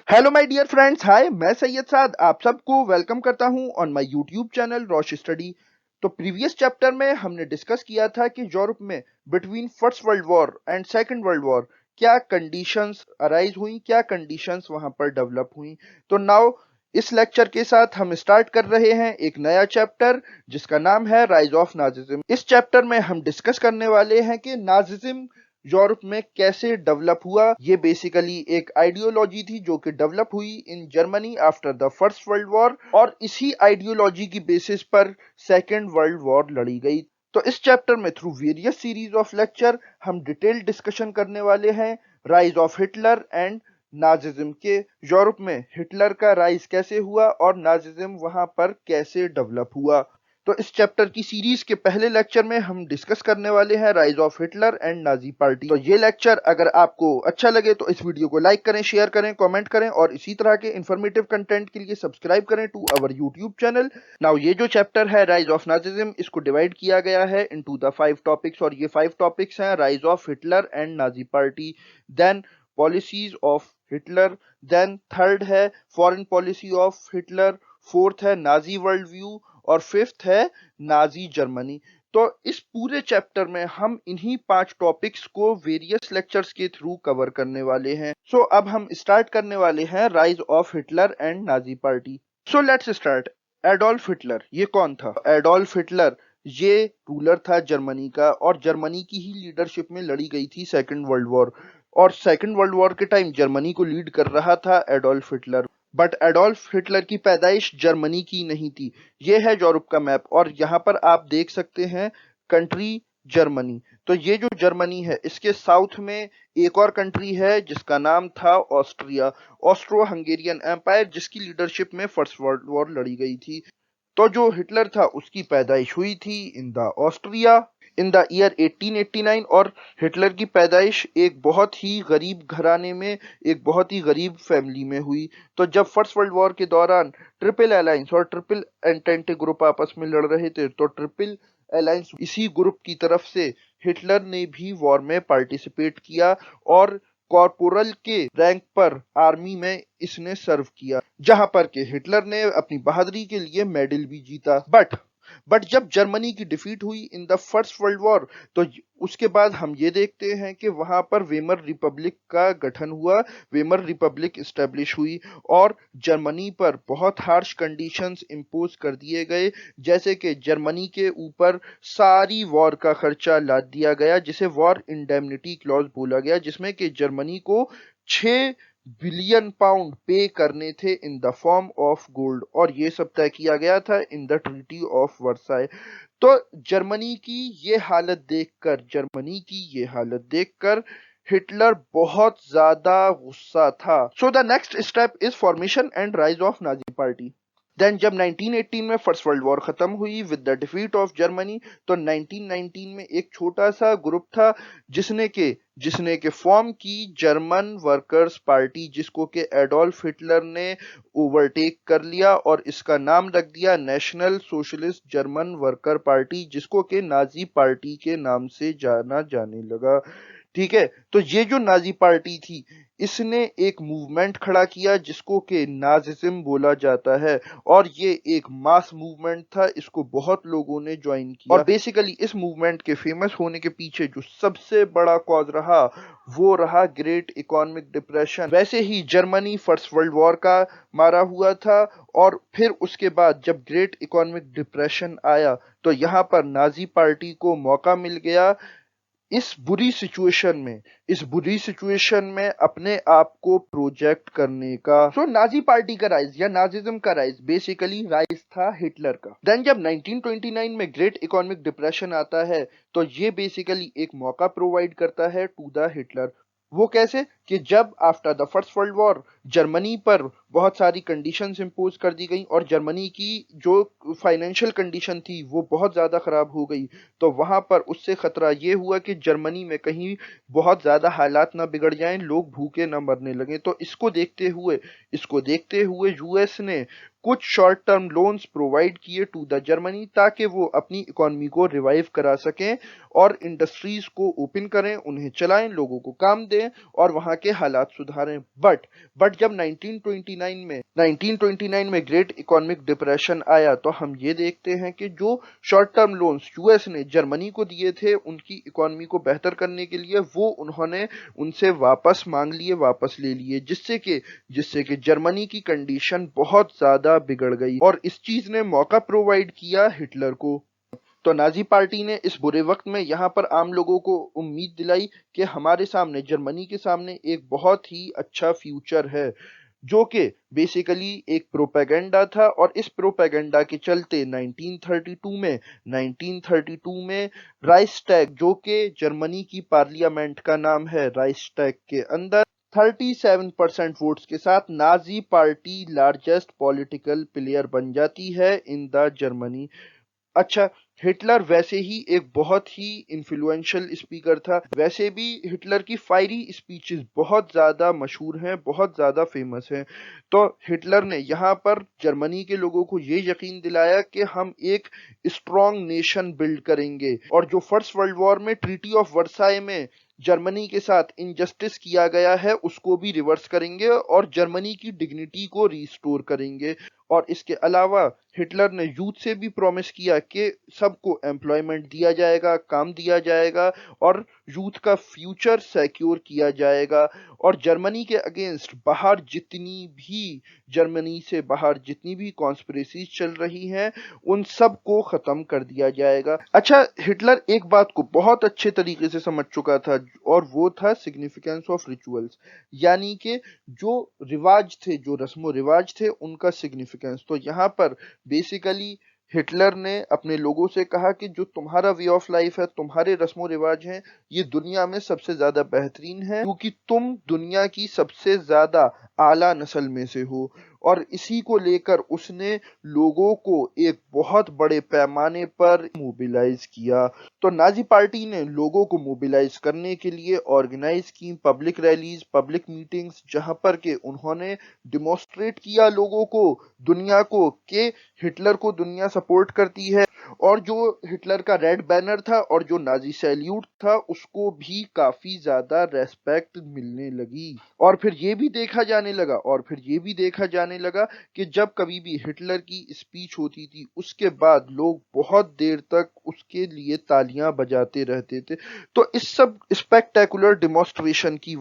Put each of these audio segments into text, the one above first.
Hello my dear friends, hi, मैं सैयद साद आप सबको वेलकम करता हूं on my YouTube channel Rosh study. तो प्रीवियस चैप्टर में हमने डिस्कस किया था कि यूरोप में between first world war and second world war क्या कंडीशंस अराइज हुई, क्या कंडीशंस वहां पर डेवलप हुई। तो नाउ इस लेक्चर के साथ हम स्टार्ट कर रहे हैं एक नया चैप्टर जिसका नाम है राइज ऑफ नाजिज्म। इस चैप्टर में हम डिस्कस करने वाले हैं कि नाजिज्म यूरोप में कैसे डेवलप हुआ। ये बेसिकली एक आइडियोलॉजी थी जो कि डेवलप हुई in Germany after the first world war, और इसी आइडियोलॉजी की बेसिस पर सेकेंड वर्ल्ड वॉर लड़ी गई। तो इस चैप्टर में through various series of lecture हम डिटेल डिस्कशन करने वाले हैं rise of Hitler and Nazism के। यूरोप में हिटलर का राइज कैसे हुआ और नाजिज्म वहां पर कैसे डेवलप हुआ। तो इस चैप्टर की सीरीज के पहले लेक्चर में हम डिस्कस करने वाले हैं rise of Hitler and Nazi party. तो ये लेक्चर अगर आपको अच्छा लगे तो इस वीडियो को लाइक करें, शेयर करें, कमेंट करें और इसी तरह के इंफॉर्मेटिव कंटेंट के लिए सब्सक्राइब करें to our YouTube channel. Now ये जो चैप्टर है राइज ऑफ नाजिज्म, इसको डिवाइड किया गया है इनटू द 5 टॉपिक्स, और ये 5 टॉपिक्स हैं rise of Hitler and Nazi party, then policies of Hitler, then third है foreign policy of Hitler, fourth है नाजी वर्ल्ड व्यू, और फिफ्थ है नाजी जर्मनी। तो इस पूरे चैप्टर में हम इन्हीं 5 टॉपिक्स को वेरियस लेक्चर्स के थ्रू कवर करने वाले हैं। सो अब हम स्टार्ट करने वाले हैं rise of Hitler and Nazi party. So let's start. Adolf Hitler ये कौन था? एडोल्फ हिटलर ये रूलर था जर्मनी का, और जर्मनी की ही लीडरशिप में लड़ी गई थी सेकेंड वर्ल्ड वॉर, और सेकेंड वर्ल्ड वॉर के टाइम जर्मनी को लीड कर रहा था Adolf Hitler. But Adolf Hitler की पैदाइश जर्मनी की नहीं थी। ये है यूरोप का मैप, और यहाँ पर आप देख सकते हैं कंट्री जर्मनी। तो ये जो जर्मनी है इसके साउथ में एक और कंट्री है जिसका नाम था ऑस्ट्रिया, ऑस्ट्रो हंगेरियन एम्पायर, जिसकी लीडरशिप में फर्स्ट वर्ल्ड वॉर लड़ी गई थी। तो जो हिटलर था उसकी पैदाइश हुई थी in the Austria in the year 1889, और हिटलर की पैदाइश एक बहुत ही गरीब घराने में, एक बहुत ही गरीब फैमिली में हुई। तो जब फर्स्ट वर्ल्ड वॉर के दौरान ट्रिपल अलायंस और ट्रिपल एंटेंटे ग्रुप आपस में लड़ रहे थे, तो ट्रिपल अलायंस इसी ग्रुप की तरफ से हिटलर ने भी वॉर में पार्टिसिपेट किया, और कॉर्पोरल के रैंक पर आर्मी में इसने सर्व किया, जहां पर के हिटलर ने अपनी बहादुरी के लिए मेडल भी जीता। बट जब जर्मनी की डिफीट हुई in the first world war, तो उसके बाद हम ये देखते हैं कि वहां पर वेमर रिपब्लिक का गठन हुआ, वेमर रिपब्लिक स्टेब्लिश हुई, और जर्मनी पर बहुत हार्श कंडीशंस इम्पोज कर दिए गए, जैसे कि जर्मनी के ऊपर सारी वॉर का खर्चा लाद दिया गया, जिसे वॉर इंडेमनिटी क्लॉज बोला गया, जिसमें कि जर्मनी को 6 बिलियन पाउंड पे करने थे in the form of gold, और ये सब तय किया गया था in the treaty of Versailles. तो जर्मनी की ये हालत देखकर हिटलर बहुत ज्यादा गुस्सा था। So the next step is formation and rise of Nazi party. Then जब 1918 में फर्स्ट वर्ल्ड वॉर खत्म हुई with the defeat of Germany, तो 1919 में एक छोटा सा ग्रुप था जिसने के फॉर्म की जर्मन वर्कर्स पार्टी, जिसको के एडोल्फ हिटलर ने ओवरटेक कर लिया, और इसका नाम रख दिया national socialist German worker party, जिसको के नाजी पार्टी के नाम से जाना जाने लगा। ठीक है, तो ये जो नाजी पार्टी थी इसने एक मूवमेंट खड़ा किया जिसको कि नाजिज्म बोला जाता है, और ये एक मास मूवमेंट था, इसको बहुत लोगों ने ज्वाइन किया, और बेसिकली इस मूवमेंट के फेमस होने के पीछे जो सबसे बड़ा कॉज रहा वो रहा ग्रेट इकोनॉमिक डिप्रेशन। वैसे ही जर्मनी फर्स्ट वर्ल्ड वॉर का मारा हुआ था, और फिर उसके बाद जब ग्रेट इकोनॉमिक डिप्रेशन आया तो यहाँ पर नाजी पार्टी को मौका मिल गया इस बुरी सिचुएशन में अपने आप को प्रोजेक्ट करने का। सो नाजी पार्टी का राइज या नाजिज्म का राइज बेसिकली राइज था हिटलर का। देन जब 1929 में ग्रेट इकोनॉमिक डिप्रेशन आता है, तो ये बेसिकली एक मौका प्रोवाइड करता है टू द हिटलर। वो कैसे कि जब after the first world war Germany पर बहुत सारी कंडीशंस इम्पोज कर दी गई और जर्मनी की जो फाइनेंशियल कंडीशन थी वो बहुत ज़्यादा ख़राब हो गई। तो वहाँ पर उससे ख़तरा ये हुआ कि जर्मनी में कहीं बहुत ज़्यादा हालात ना बिगड़ जाएं, लोग भूखे ना मरने लगें। तो इसको देखते हुए यूएस ने कुछ शॉर्ट टर्म लोन्स प्रोवाइड किए टू द जर्मनी, ताकि वो अपनी इकोनॉमी को रिवाइव करा सकें और इंडस्ट्रीज को ओपन करें, उन्हें चलाएं, लोगों को काम दें और वहां के हालात सुधारें। बट जब 1929 में ग्रेट इकोनॉमिक डिप्रेशन आया, तो हम ये देखते हैं कि जो शॉर्ट टर्म लोन्स यूएस ने जर्मनी को दिए थे उनकी इकोनॉमी को बेहतर करने के लिए, वो उन्होंने उनसे वापस मांग लिए, वापस ले लिए, जिससे कि जर्मनी की कंडीशन बहुत ज्यादा बिगड़ गई और इस चीज ने मौका प्रोवाइड किया हिटलर को। तो नाजी पार्टी ने इस बुरे वक्त में यहाँ पर आम लोगों को उम्मीद दिलाई कि हमारे सामने, जर्मनी के सामने एक बहुत ही अच्छा फ्यूचर है, जो कि बेसिकली एक प्रोपेगेंडा था। और इस प्रोपेगेंडा के चलते 1932 में राइक्सटैग, जो कि जर्मनी की पार्लियामेंट का नाम है, राइक्सटैग के अंदर 37% वोट्स के साथ Nazi party largest political player बन जाती है इन द जर्मनी। अच्छा, हिटलर वैसे ही एक बहुत ही इन्फ्लुएंशियल स्पीकर था। वैसे भी हिटलर की फायरी स्पीचेस बहुत ज़्यादा मशहूर हैं, बहुत ज़्यादा फेमस हैं। तो हिटलर ने यहाँ पर जर्मनी के लोगों को ये यकीन दिलाया कि हम एक स्ट्रॉन्ग नेशन बिल्ड करेंगे, और जो फर्स्ट वर्ल्ड वॉर में ट्रीटी ऑफ वर्साई में जर्मनी के साथ इनजस्टिस किया गया है उसको भी रिवर्स करेंगे और जर्मनी की डिग्निटी को रिस्टोर करेंगे। और इसके अलावा हिटलर ने यूथ से भी प्रॉमिस किया कि सबको एम्प्लॉयमेंट दिया जाएगा, काम दिया जाएगा और यूथ का फ्यूचर सिक्योर किया जाएगा। और जर्मनी से बाहर जितनी भी कॉन्स्पिरेसीज चल रही हैं उन सब को खत्म कर दिया जाएगा। अच्छा, हिटलर एक बात को बहुत अच्छे तरीके से समझ चुका था, और वो था सिग्निफिकेंस ऑफ रिचुअल्स, यानी कि जो रिवाज थे, जो रस्मो रिवाज थे, उनका सिग्निफिकेंस। तो यहाँ पर बेसिकली हिटलर ने अपने लोगों से कहा कि जो तुम्हारा वे ऑफ लाइफ है, तुम्हारे रस्मो रिवाज हैं, ये दुनिया में सबसे ज्यादा बेहतरीन है, क्योंकि तुम दुनिया की सबसे ज्यादा आला नस्ल में से हो। और इसी को लेकर उसने लोगों को एक बहुत बड़े पैमाने पर मोबिलाइज किया। तो नाजी पार्टी ने लोगों को मोबिलाइज करने के लिए ऑर्गेनाइज की पब्लिक रैलीज, पब्लिक मीटिंग्स, जहां पर के उन्होंने डिमोस्ट्रेट किया लोगों को, दुनिया को, कि हिटलर को दुनिया सपोर्ट करती है। और जो हिटलर का रेड बैनर था और जो नाजी सैल्यूट था उसको भी काफी ज्यादा रेस्पेक्ट मिलने लगी। और फिर ये भी देखा जाने लगा कि जब कभी भी हिटलर की स्पीच होती थी उसके बाद लोग बहुत देर तक उसके लिए तालियां बजाते रहते थे। तो इस सब स्पेक्टेकुलर डिमॉन्स्ट्रेशन की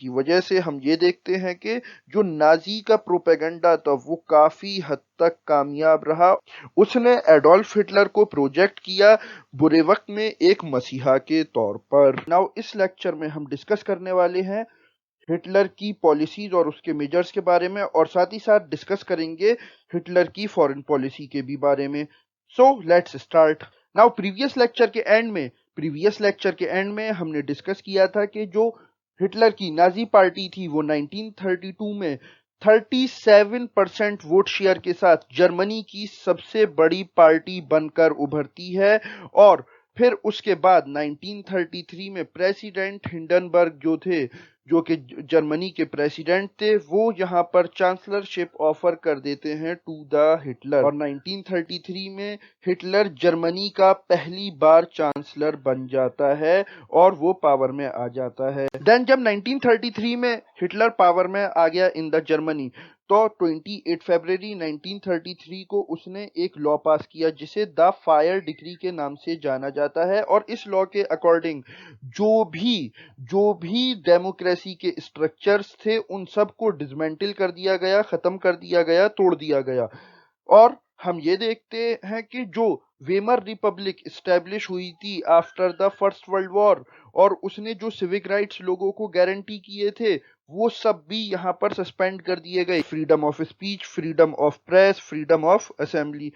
वजह से हम ये देखते हैं कि जो नाजी का प्रोपेगेंडा था वो काफी हद तक कामयाब रहा। उसने एडोल्फ हिटलर को प्रोजेक्ट किया बुरे वक्त में एक मसीहा के तौर पर। नाउ इस लेक्चर में हम डिस्कस करने वाले हैं हिटलर की पॉलिसीज और उसके मेजर्स के बारे में, और साथ ही साथ डिस्कस करेंगे हिटलर की फॉरेन पॉलिसी के भी बारे में। So let's start. Now previous lecture के एंड में हमने डिस्कस किया था कि जो हिटलर की नाजी पार्टी थी वो 1932 में 37% वोट शेयर के साथ जर्मनी की सबसे बड़ी पार्टी बनकर उभरती है। और फिर उसके बाद 1933 में प्रेसिडेंट हिंडनबर्ग जो थे, जो कि जर्मनी के प्रेसिडेंट थे, वो यहाँ पर चांसलरशिप ऑफर कर देते हैं टू द हिटलर। और 1933 में हिटलर जर्मनी का पहली बार चांसलर बन जाता है और वो पावर में आ जाता है। देन जब 1933 में हिटलर पावर में आ गया इन द जर्मनी, तो 28 फरवरी 1933 को उसने एक लॉ पास किया जिसे द फायर डिक्री के नाम से जाना जाता है। और इस लॉ के अकॉर्डिंग जो भी डेमोक्रेसी के स्ट्रक्चर्स थे उन सब को डिसमेंटल कर दिया गया, खत्म कर दिया गया, तोड़ दिया गया। और हम ये देखते हैं कि जो वेमर रिपब्लिक स्टैब्लिश हुई थी after the first world war, और उसने जो सिविक राइट्स लोगों को गारंटी किए थे वो सब भी यहाँ पर सस्पेंड कर दिए गए। Freedom of speech, freedom of press, freedom of assembly.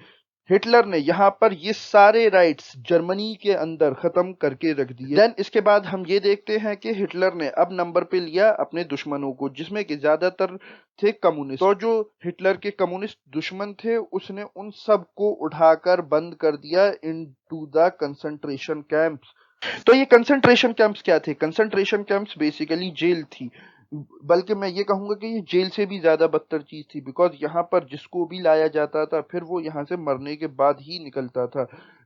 Hitler ने यहाँ पर ये सारे राइट्स जर्मनी के अंदर खत्म करके रख दिए। देन इसके बाद हम ये देखते हैं कि हिटलर ने अब नंबर पे लिया अपने दुश्मनों को, जिसमें कि ज्यादातर थे कम्युनिस्ट। तो जो हिटलर के कम्युनिस्ट दुश्मन थे उसने उन सब को उठाकर बंद कर दिया इनटू द कंसंट्रेशन कैंप्स। तो ये कंसंट्रेशन कैंप्स क्या थे? कंसंट्रेशन कैंप्स बेसिकली जेल थी, बल्कि मैं ये कहूंगा कि ये जेल से भी ज्यादा बदतर चीज थी, बिकॉज यहाँ पर जिसको भी लाया जाता था फिर वो यहाँ से मरने के बाद ही निकलता था।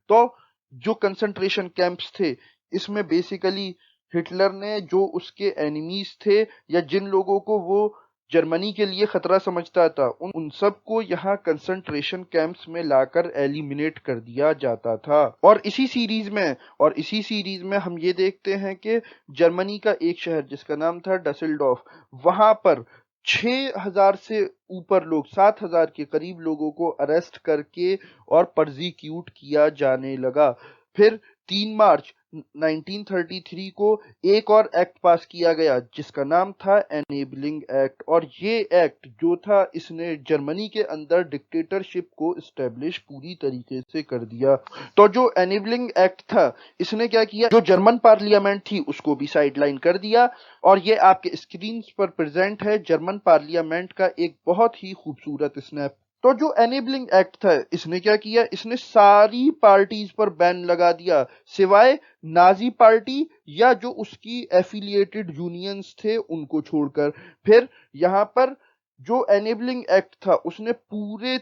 तो जो कंसंट्रेशन कैंप्स थे इसमें बेसिकली हिटलर ने जो उसके एनिमीज थे या जिन लोगों को वो जर्मनी के लिए खतरा समझता था उन सबको यहाँ कंसंट्रेशन कैंप्स में लाकर एलिमिनेट कर दिया जाता था। और इसी सीरीज में हम ये देखते हैं कि जर्मनी का एक शहर जिसका नाम था डसेल्डॉर्फ, वहां पर 6000 से ऊपर लोग, 7000 के करीब लोगों को अरेस्ट करके और परजिक्यूट किया जाने लगा। फिर 3 मार्च 1933 को एक और एक्ट पास किया गया जिसका नाम था एनेबलिंग एक्ट, और ये एक्ट जो था इसने जर्मनी के अंदर डिक्टेटरशिप को इस्टेब्लिश पूरी तरीके से कर दिया। तो जो एनेबलिंग एक्ट था इसने क्या किया, जो जर्मन पार्लियामेंट थी उसको भी साइडलाइन कर दिया। और ये आपके स्क्रीन पर प्रेजेंट है जर्मन पार्लियामेंट का एक बहुत ही खूबसूरत स्नैप। तो जो एनेबलिंग एक्ट था इसने क्या किया, इसने सारी पार्टीज पर बैन लगा दिया सिवाय नाजी पार्टी या जो उसकी एफिलिएटेड यूनियंस थे उनको छोड़कर। फिर यहाँ पर जो एनेबलिंग एक्ट था उसने पूरे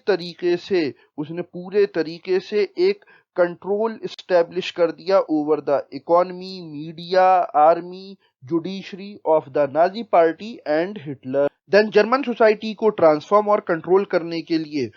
तरीके से एक कंट्रोल इस्टेब्लिश कर दिया over the economy, media, army, judiciary of the Nazi party and Hitler. Then German society को ट्रांसफॉर्म और कंट्रोल करने के लिए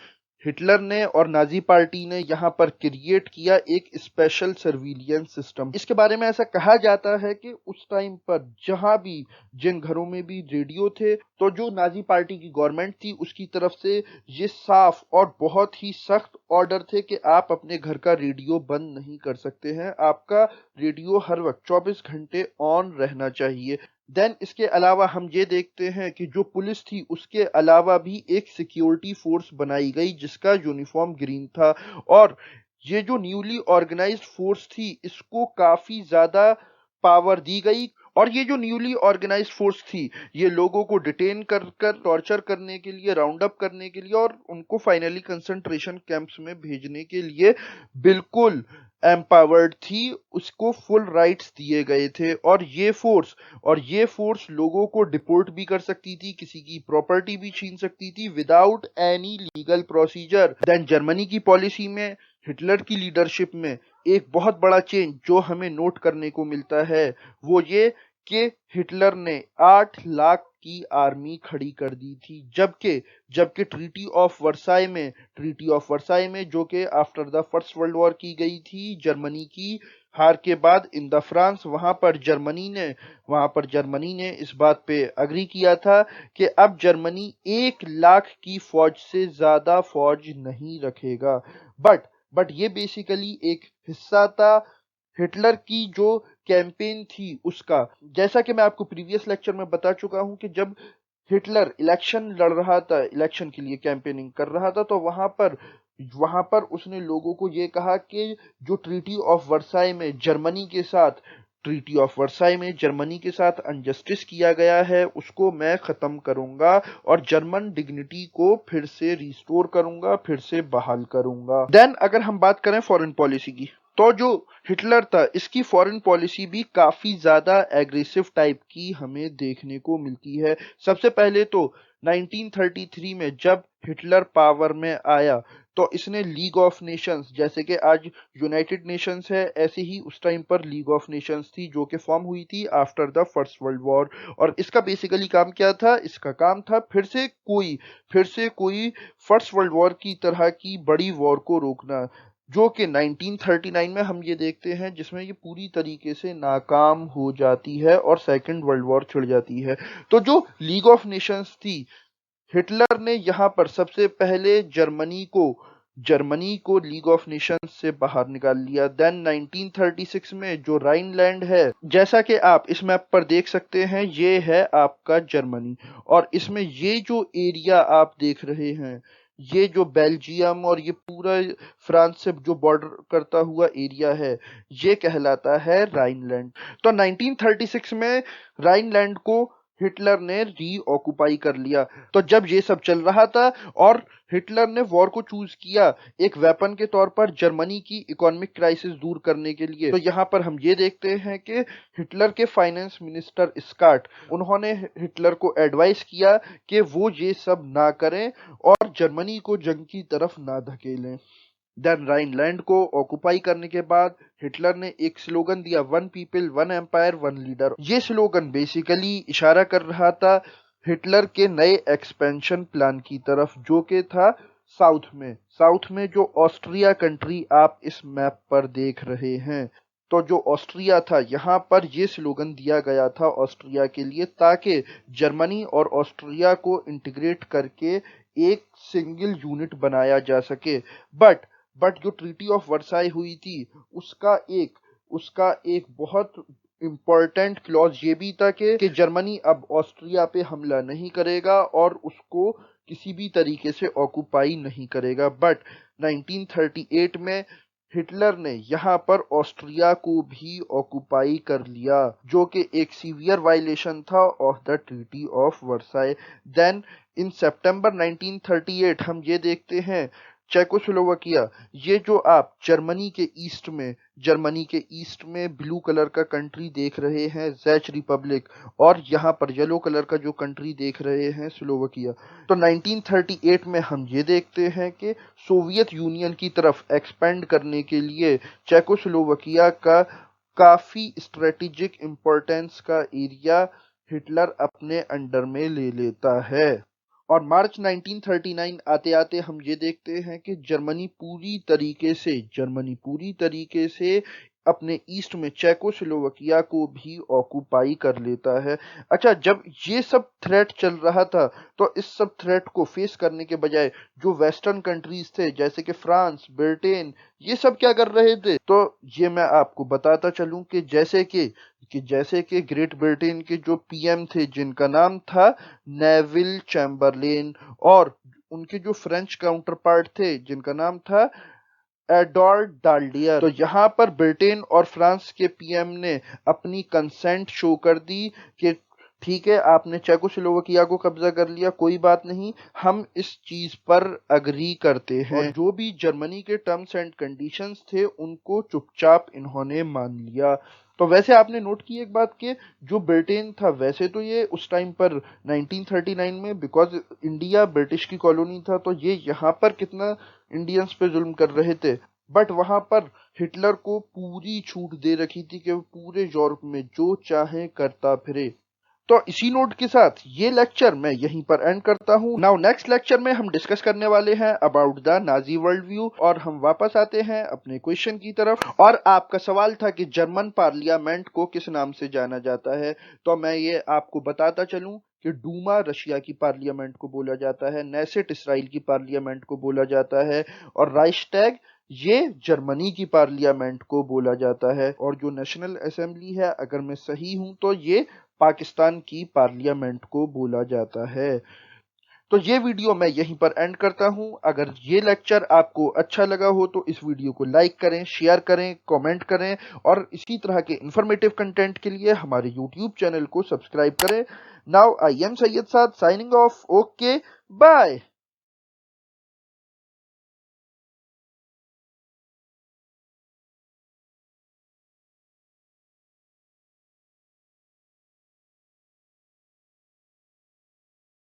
हिटलर ने और नाजी पार्टी ने यहाँ पर क्रिएट किया एक स्पेशल सर्विलियंस सिस्टम। इसके बारे में ऐसा कहा जाता है कि उस टाइम पर जहां भी, जिन घरों में भी रेडियो थे, तो जो नाजी पार्टी की गवर्नमेंट थी उसकी तरफ से ये साफ और बहुत ही सख्त ऑर्डर थे कि आप अपने घर का रेडियो बंद नहीं कर सकते हैं, आपका रेडियो हर वक्त 24 घंटे ऑन रहना चाहिए। देन इसके अलावा हम ये देखते हैं कि जो पुलिस थी उसके अलावा भी एक सिक्योरिटी फोर्स बनाई गई जिसका यूनिफॉर्म ग्रीन था। और ये जो न्यूली ऑर्गेनाइज्ड फोर्स थी इसको काफी ज्यादा पावर दी गई। और ये जो न्यूली ऑर्गेनाइज्ड फोर्स थी ये लोगों को डिटेन कर कर टॉर्चर करने के लिए, राउंड अप करने के लिए और उनको फाइनली कंसंट्रेशन कैंप्स में भेजने के लिए बिल्कुल एम्पावर्ड थी, उसको फुल राइट्स दिए गए थे। और ये फोर्स लोगों को डिपोर्ट भी कर सकती थी, किसी की प्रॉपर्टी भी छीन सकती थी without any legal procedure. Then Germany की पॉलिसी में, हिटलर की लीडरशिप में एक बहुत बड़ा चेंज जो हमें नोट करने को मिलता है वो ये कि हिटलर ने 8 लाख की आर्मी खड़ी कर दी थी, जबकि ट्रीटी ऑफ वर्साई में जो कि after the first world war की गई थी जर्मनी की हार के बाद इन द फ्रांस, वहां पर जर्मनी ने इस बात पे अग्री किया था कि अब जर्मनी 1 लाख की फौज से ज्यादा फौज नहीं रखेगा। बट ये बेसिकली एक हिस्सा था हिटलर की जो कैंपेन थी उसका। जैसा कि मैं आपको प्रीवियस लेक्चर में बता चुका हूं कि जब हिटलर इलेक्शन लड़ रहा था, इलेक्शन के लिए कैंपेनिंग कर रहा था, तो वहां पर उसने लोगों को ये कहा कि जो ट्रीटी ऑफ वर्साई में जर्मनी के साथ अनजस्टिस किया गया है उसको मैं खत्म करूंगा और जर्मन डिग्निटी को फिर से रिस्टोर करूंगा, फिर से बहाल करूंगा। देन अगर हम बात करें फॉरेन पॉलिसी की, तो जो हिटलर था इसकी फॉरेन पॉलिसी भी काफी ज्यादा एग्रेसिव टाइप की हमें देखने को मिलती है। सबसे पहले तो 1933 में जब हिटलर पावर में आया तो इसने लीग ऑफ नेशंस, जैसे कि आज यूनाइटेड नेशंस है ऐसे ही उस टाइम पर लीग ऑफ नेशंस थी जो कि फॉर्म हुई थी after the first world war. और इसका बेसिकली काम क्या था, इसका काम था फिर से कोई फर्स्ट वर्ल्ड वॉर की तरह की बड़ी वॉर को रोकना, जो कि 1939 में हम ये देखते हैं जिसमें ये पूरी तरीके से नाकाम हो जाती है और सेकेंड वर्ल्ड वॉर छिड़ जाती है। तो जो लीग ऑफ नेशंस थी, हिटलर ने यहाँ पर सबसे पहले जर्मनी को लीग ऑफ नेशंस से बाहर निकाल लिया। देन 1936 में जो राइनलैंड है, जैसा कि आप इस मैप पर देख सकते हैं, ये है आपका जर्मनी। और इसमें ये जो एरिया आप देख रहे हैं ये जो बेल्जियम और ये पूरा फ्रांस से जो बॉर्डर करता हुआ एरिया है, ये कहलाता है राइनलैंड। तो 1936 में राइनलैंड को हिटलर ने रीऑक्युपाई कर लिया। तो जब ये सब चल रहा था और हिटलर ने वॉर को चूज किया एक वेपन के तौर पर जर्मनी की इकोनॉमिक क्राइसिस दूर करने के लिए, तो यहाँ पर हम ये देखते हैं कि हिटलर के फाइनेंस मिनिस्टर स्कॉट, उन्होंने हिटलर को एडवाइस किया कि वो ये सब ना करें और जर्मनी को जंग की तरफ ना धकेलें। देन राइनलैंड को ऑक्युपाई करने के बाद हिटलर ने एक स्लोगन दिया, one people one empire one leader. ये स्लोगन बेसिकली इशारा कर रहा था हिटलर के नए एक्सपेंशन प्लान की तरफ, जो कि था साउथ में जो ऑस्ट्रिया कंट्री आप इस मैप पर देख रहे हैं। तो जो ऑस्ट्रिया था, यहाँ पर ये स्लोगन दिया गया था ऑस्ट्रिया के लिए, ताकि जर्मनी और ऑस्ट्रिया को इंटीग्रेट करके एक सिंगल यूनिट बनाया जा सके। बट जो ट्रीटी ऑफ वर्साई हुई थी, उसका एक बहुत इम्पोर्टेंट क्लॉज ये भी था कि जर्मनी अब ऑस्ट्रिया पे हमला नहीं करेगा और उसको किसी भी तरीके से ऑक्युपाई नहीं करेगा। बट 1938 में हिटलर ने यहाँ पर ऑस्ट्रिया को भी ऑक्युपाई कर लिया, जो कि एक सीवियर वायलेशन था of the treaty of Versailles. Then in सितंबर 1938 हम ये देखते हैं चेकोस्लोवाकिया, ये जो आप जर्मनी के ईस्ट में ब्लू कलर का कंट्री देख रहे हैं, चेक रिपब्लिक, और यहाँ पर येलो कलर का जो कंट्री देख रहे हैं, स्लोवाकिया। तो 1938 में हम ये देखते हैं कि सोवियत यूनियन की तरफ एक्सपेंड करने के लिए चेकोस्लोवाकिया का काफी स्ट्रेटेजिक इंपॉर्टेंस का एरिया हिटलर अपने अंडर में ले लेता है। और मार्च 1939 आते आते हम ये देखते हैं कि जर्मनी पूरी तरीके से अपने ईस्ट में चेकोस्लोवाकिया को भी ऑक्युपाई कर लेता है। अच्छा, जब ये सब थ्रेट चल रहा था, तो इस सब थ्रेट को फेस करने के बजाय जो वेस्टर्न कंट्रीज थे, जैसे कि फ्रांस, ब्रिटेन, ये सब क्या कर रहे थे? तो ये मैं आपको बताता चलूं कि जैसे कि ग्रेट ब्रिटेन के जो पीएम थे, जिनका नाम था नेविल चैम्बरलेन, और उनके जो फ्रेंच काउंटर पार्ट थे, जिनका नाम था एडोल्ड डाल्डियर। तो यहाँ पर ब्रिटेन और फ्रांस के पीएम ने अपनी कंसेंट शो कर दी कि ठीक है, आपने चेकोस्लोवाकिया को कब्जा कर लिया, कोई बात नहीं, हम इस चीज पर अग्री करते हैं। और जो भी जर्मनी के टर्म्स एंड कंडीशंस थे, उनको चुपचाप इन्होंने मान लिया। तो वैसे आपने नोट की एक बात कि जो ब्रिटेन था, वैसे तो ये उस टाइम पर 1939 में, बिकॉज इंडिया ब्रिटिश की कॉलोनी था, तो ये यहाँ पर कितना इंडियंस पे जुल्म कर रहे थे। बट वहां पर हिटलर को पूरी छूट दे रखी थी कि वो पूरे यूरोप में जो चाहे करता फिरे। तो इसी नोट के साथ ये लेक्चर मैं यहीं पर एंड करता हूँ। नाउ नेक्स्ट लेक्चर में हम डिस्कस करने वाले हैं about the Nazi world view, और हम वापस आते हैं अपने क्वेश्चन की तरफ। और आपका सवाल था कि जर्मन पार्लियामेंट को किस नाम से जाना जाता है, तो मैं ये आपको बताता चलूं कि डूमा रशिया की पार्लियामेंट को बोला जाता है, नेसेट इसराइल की पार्लियामेंट को बोला जाता है, और राइक्सटैग ये जर्मनी की पार्लियामेंट को बोला जाता है, और जो नेशनल असेंबली है, अगर मैं सही हूं तो ये पाकिस्तान की पार्लियामेंट को बोला जाता है। तो ये वीडियो मैं यहीं पर एंड करता हूं। अगर ये लेक्चर आपको अच्छा लगा हो तो इस वीडियो को लाइक करें, शेयर करें, कमेंट करें, और इसी तरह के इंफॉर्मेटिव कंटेंट के लिए हमारे यूट्यूब चैनल को सब्सक्राइब करें। Now I am Syed Saad signing off. Okay, bye.